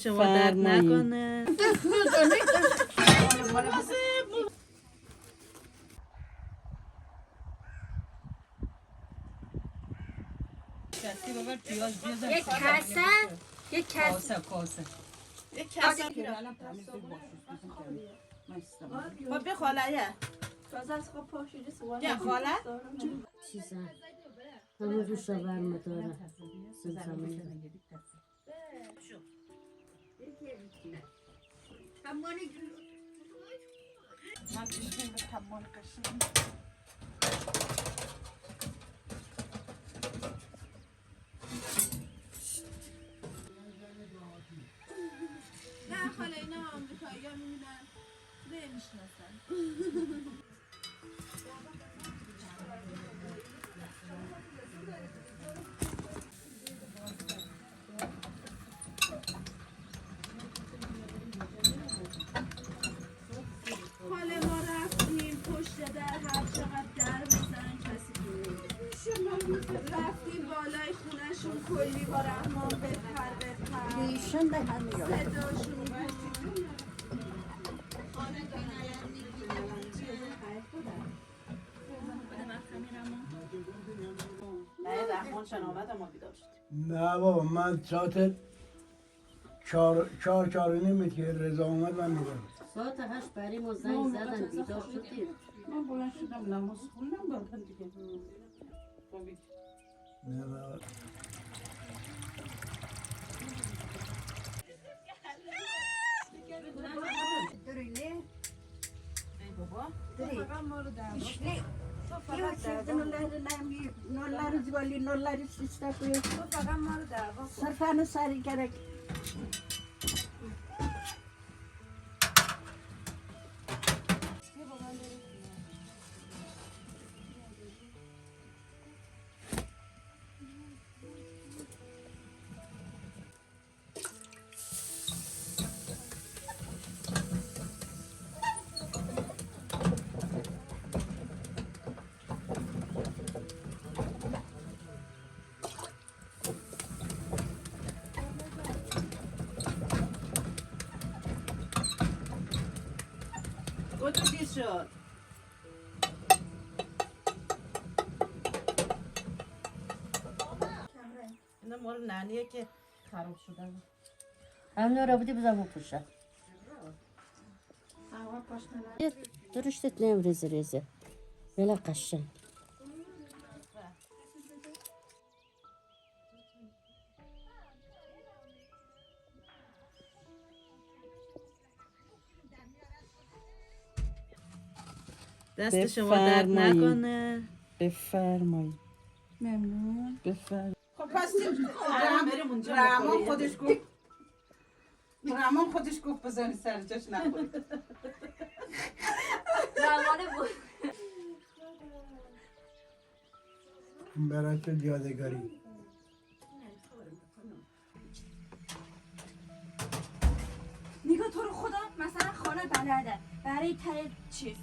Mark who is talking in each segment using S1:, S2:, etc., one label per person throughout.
S1: شما درد نکنه.
S2: یک کاسه
S1: خب بخواله
S2: تازه از خواب پاشیده سوال
S1: یه خاله
S3: چیزا همه روشا برمه داره سلسمه
S1: من بشکیم به کمان کشیم نه خاله اینا آمریکایی ها میبینن نمیشناسن خاله ما رفتیم پشت در هر چقدر در بزن کسی رفتیم بالای خونهشون کلی با رحمان بپر
S3: ایشون به هم میاد
S1: صداشون نه رحمان شناوت ما بیدار شدیم
S4: نه بابا من ساعت چهار و نیم که رضا اومد من میرم
S3: ساعت 8 برای ما زنگ زدن بیدار شدیم
S1: من بلند شدم نماز خوندم دادن دیگه
S4: نه بابا
S1: کجا چیز شد اینا مال نانیه که خراب شده
S3: همین را بودی بزن بپوشه درشتت نیم ریزه ریزه بلا قشنگ
S1: دست شما درد نکنه
S5: بفرمایید
S1: ممنون
S5: بفرمایید
S1: خب پس رحمان خودش گفت بزنی سر جاش نخورید
S4: برای تو یادگاری
S2: نگاه تو رو خدا مثلا خانه بلده برای تای چیز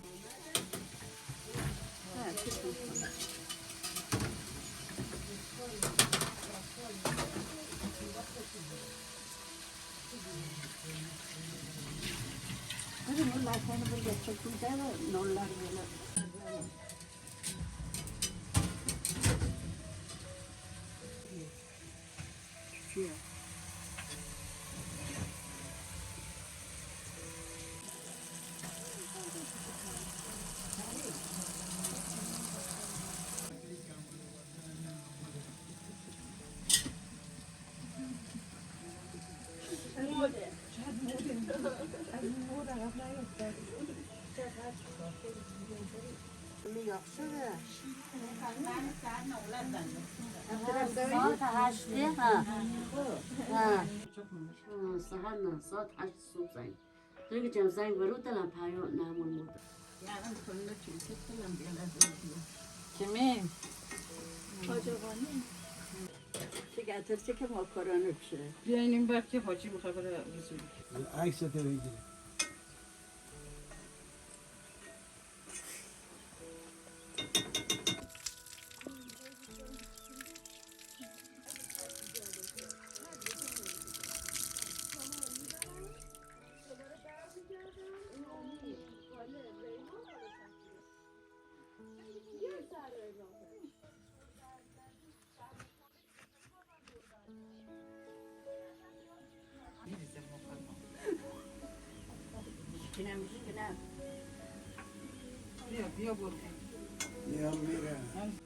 S3: ساعت 8 ها سهر نه ساعت 8 صبح زنگ دیگه جم زنگ برو دلم پیام نمون بود
S5: kimi
S3: دیگه اترسی که ماکارونه بشه
S5: بیاین این وقت که حاجی میخواد بره رسولی
S4: عکس تو بگیری
S5: بیا برو
S4: میام میرم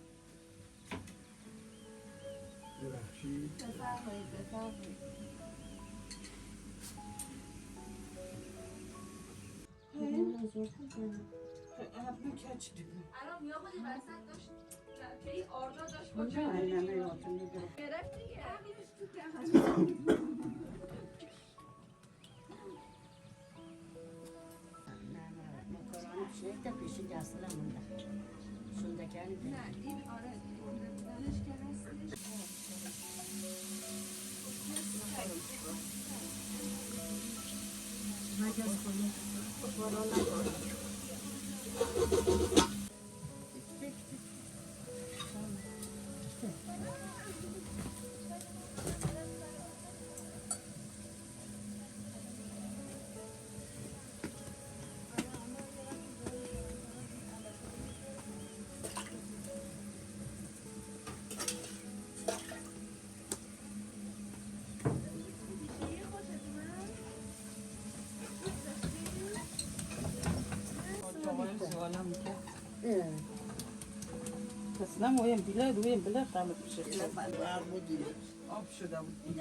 S4: ببخشید
S2: بفرمایید. الان بیا خودی وسط داشت که این آردا داشت با چه گرفت دیگه همینش تو دهن.
S3: مکرونه پشنه تا پیشی دستلا مونده شونده کردی
S2: نه این آره برده بودنش که هستش.
S3: مگه از خونه بارا نبارد
S5: اصلا مویم بیله قامت بشه
S4: برق بود دیگه
S5: آب شده بود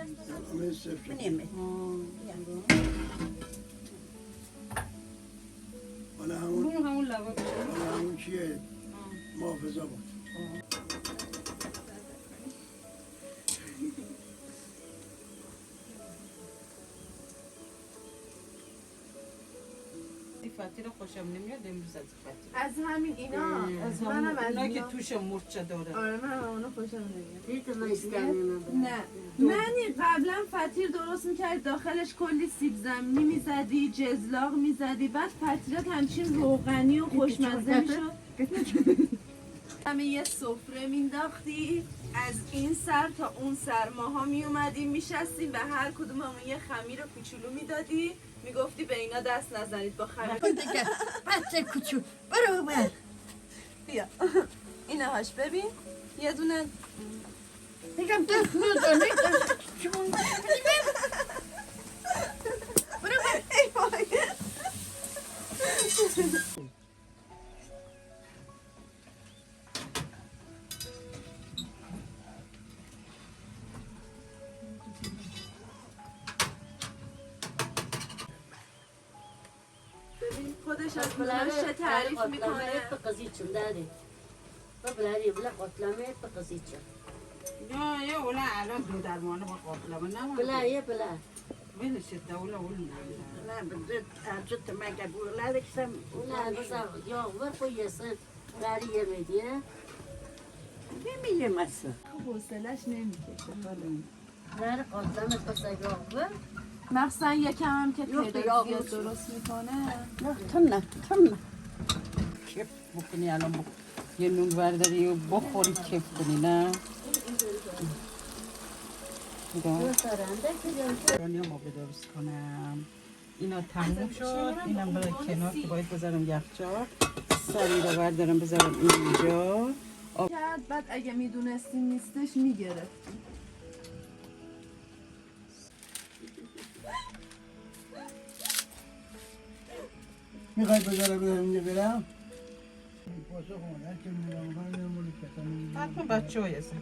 S4: همه صفر شد. حالا
S5: همون لبه
S4: حالا همون چیه محافظه بود
S5: فتی رو خوشم نمیاد امروز از فتی
S1: از همین اینا
S5: از
S1: منم از
S5: اونایی که
S1: اینا.
S5: توش مرچه داره
S1: آره من اونو خوشم نمیاد.
S3: دیدی من استنیم
S1: نه منی قبلا فطیر درست میکرد داخلش کلی سیب زمینی میزدی جزلاق میزدی بعد فطیرات همچین روغنی و خوشمزه میشد همه یه سفره مینداختی از این سر تا اون سر ماها میومدیم میشستیم و هر کدوممون یه خمیر کوچولو میدادی میگفتی به اینا دست نزنید با خمیر
S3: بچه کوچو برو بر
S1: بیا اینه هاش ببین یه دونه
S3: میگم دست نداری
S1: ای وای. ببین خودش از خودش چه تعریف میکنه
S3: بقزيتشم داري بلاري بلا قتلمه بقزيتشم
S5: یا اولا الان دو درمانه با قابلمه نمونه
S3: بلا يا بلا
S5: ولش دوله اول
S6: لا بالذات عجبت ما قبول لا لك سم
S3: ولا بس يا غير كويسه بلاري يا مدينه
S6: نمیگه مثلا
S1: حوصلش نمیکشه
S3: بلاري قتلمه بس يا غير
S1: مخصوصا یکم هم که
S6: یخت
S1: تعداد
S6: یا
S1: زیاد
S6: بود.
S1: درست میکنه
S6: نه تنه
S5: کیف بکنی الان یه نون برداری و بخوری کیف کنی نه ایرانی هم آب درست کنم اینا تموم شد اینم برای کنار که باید بذارم یخچال سری رو بردارم بذارم اینجا
S1: کرد بعد اگه میدونستیم نیستش میگرفت
S4: میخوای بذارم اینجا برم پاسخ اومد که میرم من مال کسانی
S5: حتما بچه های ازم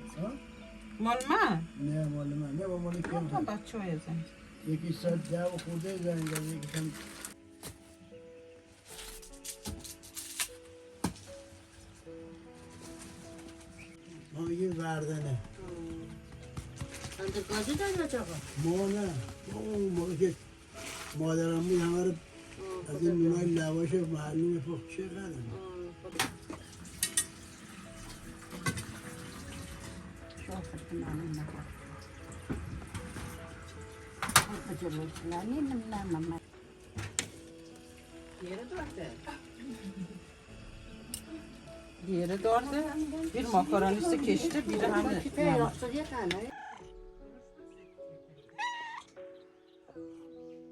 S5: مال من
S4: نه مال من نه با مال
S5: حتما
S4: کم
S5: بچه های ازم
S4: یکی 110 و خورده زنگ زد یکی هم یه وردنه
S3: انت گازی داری چاقا
S4: ما نه ما اون موقع که مادرم بود همه رو از این نونای لواش معلومه فقط چقدر
S6: شوفت معلوم نکرد خجلو فلانی نه ماما
S5: دیره دارده bir makaronisi کشته bir همه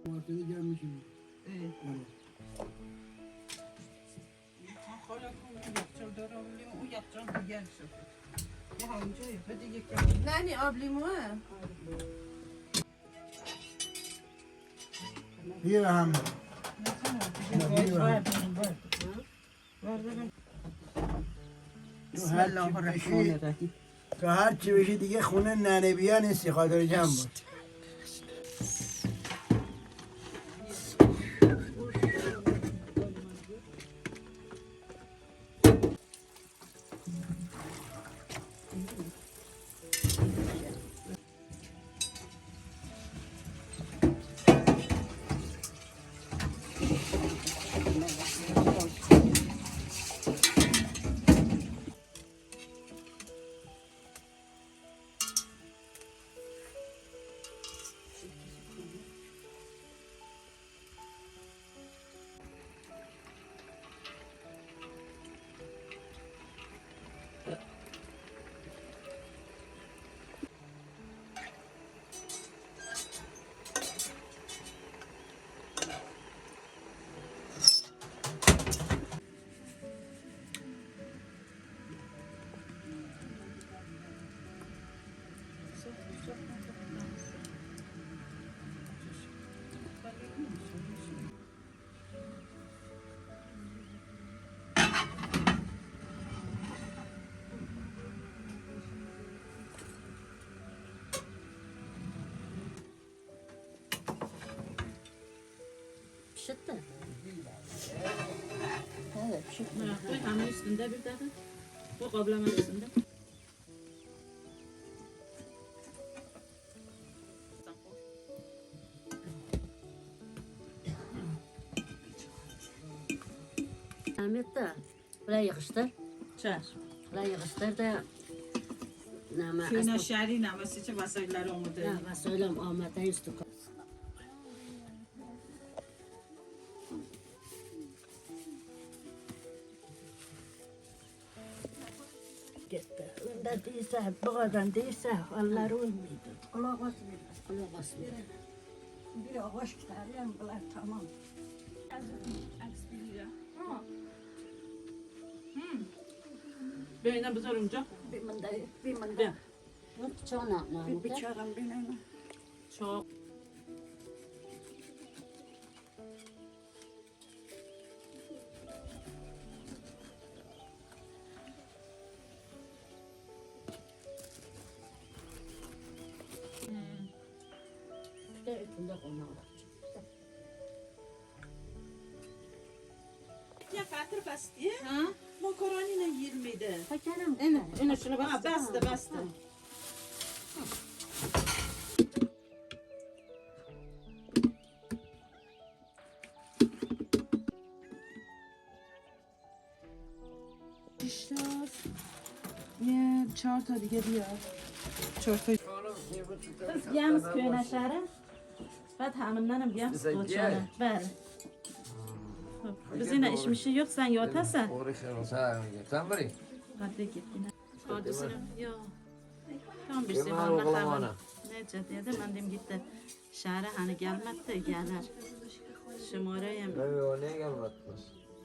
S4: مرتدی گرم میشیم
S5: خاله کن یخچال دارم اون yakacağım diğer şey. Ya hamca ya hadi yak.
S1: نانی آب لیموه
S4: بیا هم
S5: بسم الله الرحمن الرحیم.
S4: تو هر چی بشی دیگه خونه ننه بیا نیستی خاطر جمع بود
S3: Pişitti. Evet pişitti.
S5: Koy hamur üstünde bir dakika. Bu kablama üstünde.
S3: Ahmet de buraya yakıştır.
S5: Çar.
S3: Buraya yakıştır da nama
S5: Köyüne şehri naması için vasayları olmadı.
S3: Ya söylem Ahmet'e üstü koy.
S6: Gitti. Onda değilse, bu kadar değilse onlar olmuyordu. Kulak basmıyor.
S3: Kulak basmıyor.
S6: Bir ağaç giderim, bunlar tamam.
S5: Böyle bir sorumca.
S6: Bir mında,
S3: Bu bıçağı ne yapma
S6: bir
S3: Ahmet'e?
S6: bıçağım benim.
S5: Çok.
S3: İşte üstünde koyma.
S5: Ya Fatır bastı. Ha? Makaronine 20'de.
S3: Fakanım.
S5: Evet, şunu bastı. Bastı.
S1: یه 4 تا دیگه بیار
S5: Biz gelmiş köyüne şehre. Ben hamından gelmiş koçana. Bəli. Biz yine işmişi yok sen yotasan.
S7: Sen bari.
S5: Hadi git yine. Hadisini yok. Tam bir şey var hamın. Nece dedi ben dedim gitti. Şehre hani gelmedi gelir. Şumarayım.
S7: Ne gelmez.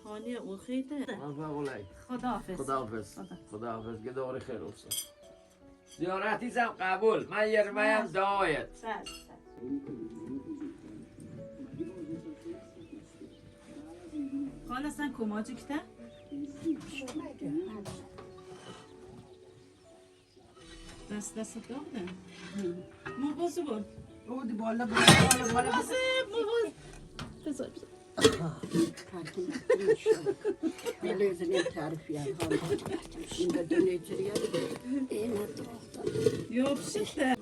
S5: Hani okuydu.
S7: Allah olay.
S5: Xudafız.
S7: خداحافظ خداحافظ که دور خیر olsun. زیارتیزم قبول من yermeyim dua et.
S5: Sağ ol. Hala sen kumacı kitap? Destesi doğru. Mubazı bu.
S6: O di bolla
S5: Mubazı. Güzel.
S6: Belezinin tarifi yani. Şimdi döneceğiz.
S5: Yok işte.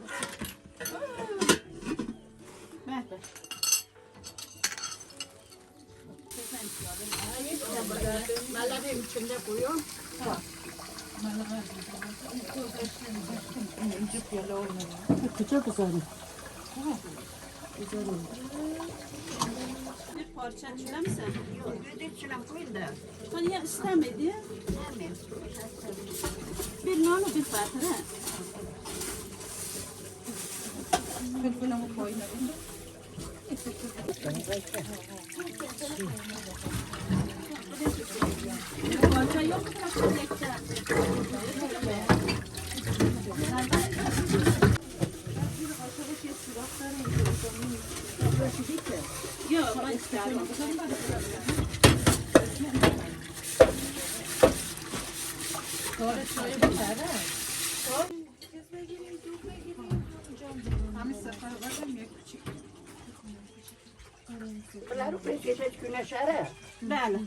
S5: Ver.
S6: Malların içinde koyuyorum.
S3: Çok güzel.
S5: Bir parça çüle misin?
S6: Yok, gözün içine koyun da.
S5: Hani ya istemedi. Bir nano bir fatıra. Fülfülümü koyun. Parça yok mu? یا من کردم
S6: بله رو بکشش کنه شره.
S5: بله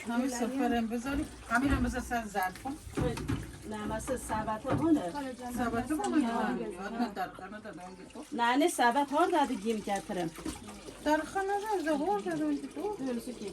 S8: همین سفرم بذاری همین هم بذار سر زرد کن
S5: نمسه ثبت هونه
S8: ثبت با من در خانه دادم تو
S5: نه نه ثبت ها داده گیم کترم
S8: در خانه زهور دادم تو
S5: درسته که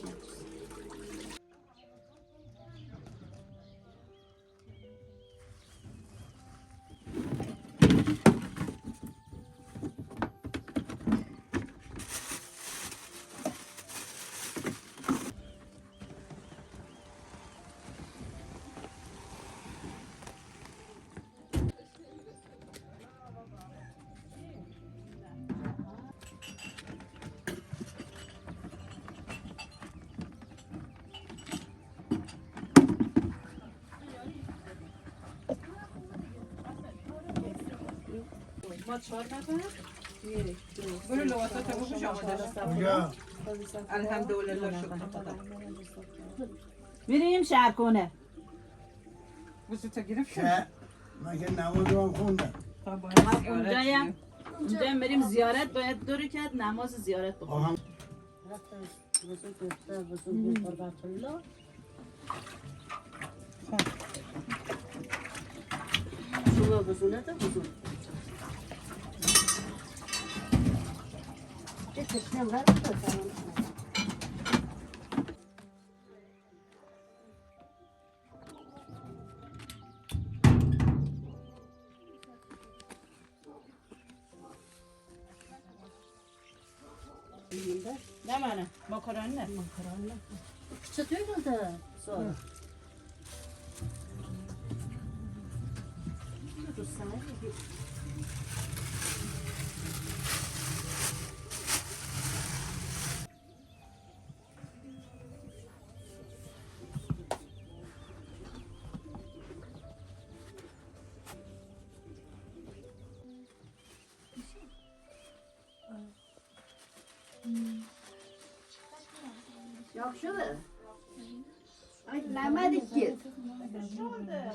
S5: ما 4 نفر
S8: برو لواسات رو بوش آماده
S4: کجا؟
S8: الحمدلله شکر خدا
S5: میریم شهرکونه
S8: بوسو تا گرفت
S4: شه من که نماز رو هم خوندم.
S5: اونجا بریم زیارت باید دو رکعت نماز زیارت بخونیم
S4: آهم
S3: شما بزنه بزن چه تشنم برد
S5: نه منه ماکارون نه
S3: چطور داده سوال
S6: Yok şurada. Ay namadık ki.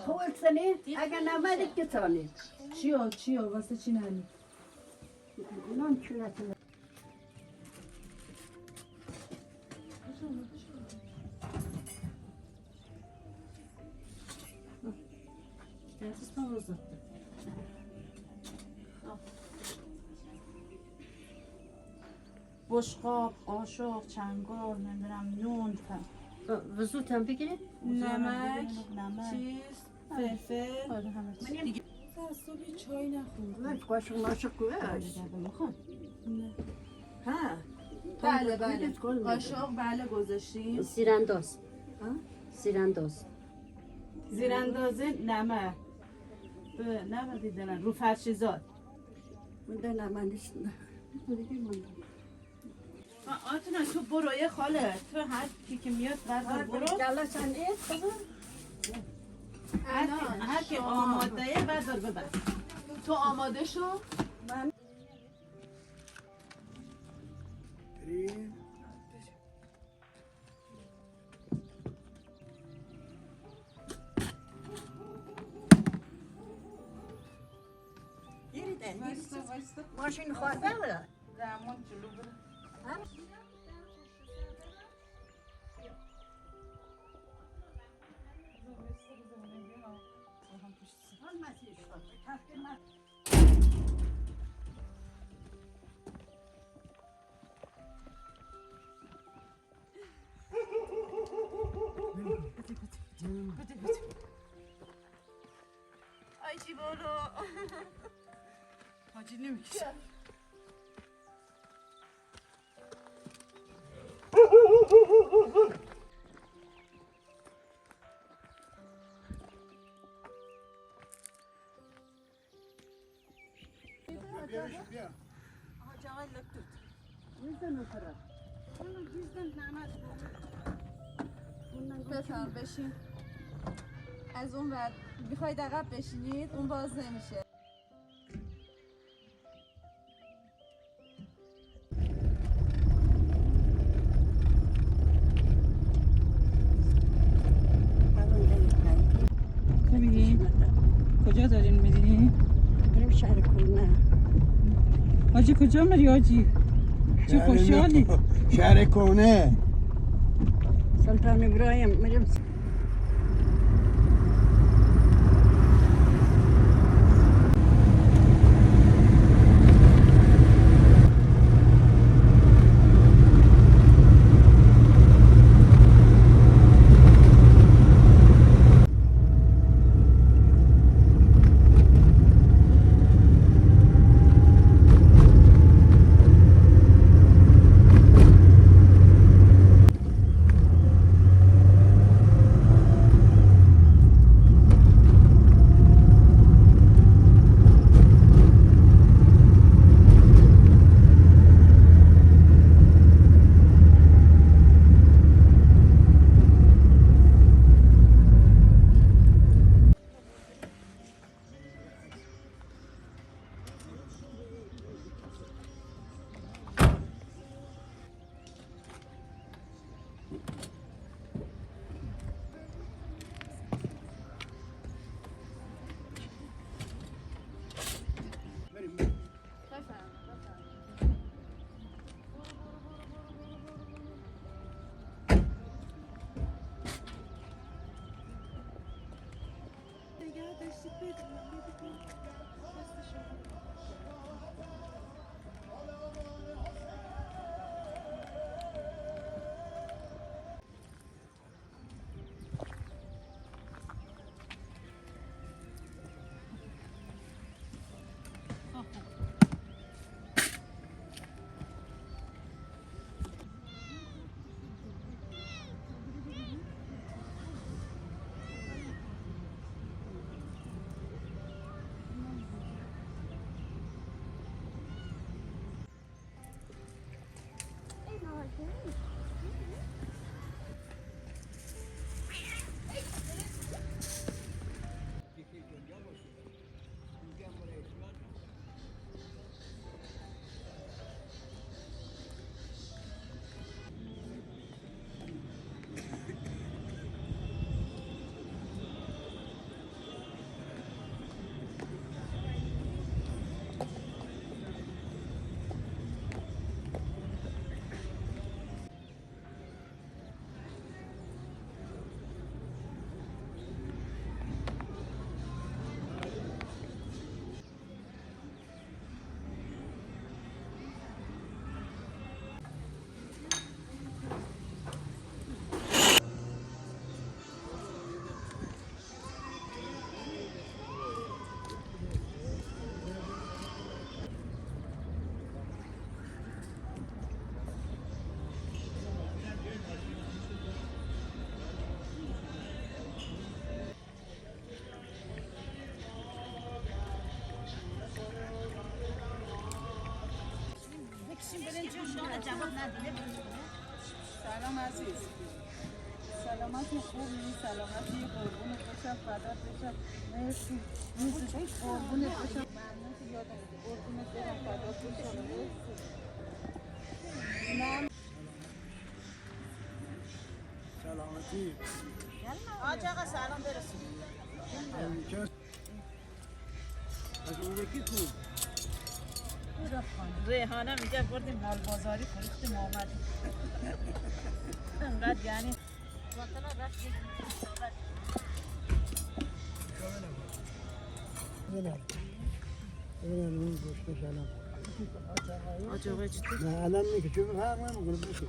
S6: Kol seni, aga namadık ki seni.
S1: چیو واسه چی ننی
S6: Non çülatı.
S5: بشقاب قاشق چنگال نمیدونم نون
S3: وزود هم بگیری؟
S1: نمک
S5: نمک
S1: چیز فلفل
S5: آره همه چی
S1: دیگه از صبح چای نخورد
S6: Lan koşun maşık koyar.
S1: ها بله بله قاشق بله گذاشتیم
S3: زیرانداز زیرانداز
S5: زیراندازه نمک به نمک دیدن رو فرشیزاد
S6: Bunda namadısın.
S5: آتنا تو برو یه خاله تو هر کی که میاد بردار برو
S6: Gala sen et kızım.
S5: هر کی آماده بردار ببر
S1: تو آماده شو
S4: بریم.
S6: Maşın khwata mı?
S8: رحمان جلو برو
S1: آی چی برو
S8: حاجی نمیکشه
S2: بفهم بشین از اون ور میخواید عقب بشینید اون باز نمیشه
S8: خوبی؟ کجا دارین میرین؟
S6: بریم شهر کونه.
S8: حاجی کجا میری حاجی؟ چه خوشحالی؟
S4: شهر کونه.
S6: سلطان ابراهیم میریم.
S8: سلام عزیز سلامتی خوبی سلامتی قربونت بشم فدات بشم مرسی قربونت بشم ممنون که یادم میدی قربونت برم فدات بشم مرسی
S4: سلامتی.
S8: آج آقا سلام برسون
S4: از اون یکی کو؟
S5: ریحانه میگه بردیم مال بازاری فروختیم آمدیم انقدر یعنی وقتا رفتیم
S4: ببینم گوشت سلام.
S5: آج آقا چطور؟
S4: نه الان میگه چون فرق نمیکنه بشو.